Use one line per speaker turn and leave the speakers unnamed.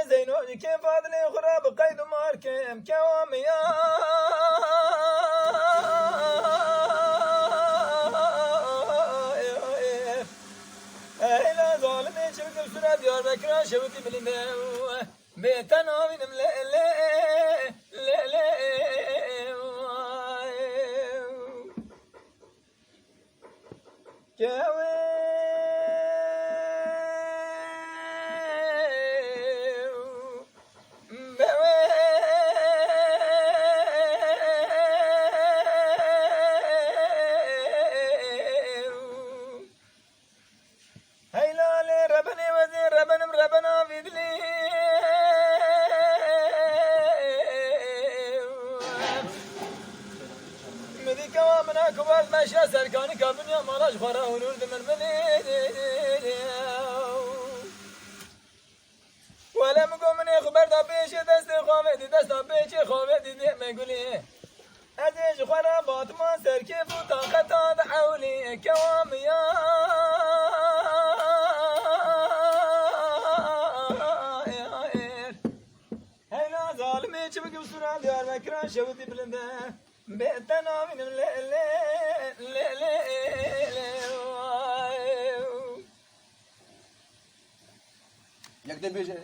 زينو كيف فاضلي خراب قيد ماركم كواميا إلى ظالمي شبك بسرعة ديار بكرة شبكي بالله بيتنا من منا كبار ماشي سركاني كابنيا مالاش خرا ونور من ولا مقومني خبر دا بيش دست خامدي دست بيش خامدي دي مقولي ازيش خرا باطمان سركيف وطاقة هذا حولي كواميا هينا ظالمي شبك بسرعة ديار مكران شودي بلنده بيتنا من
Jak ty bierzesz?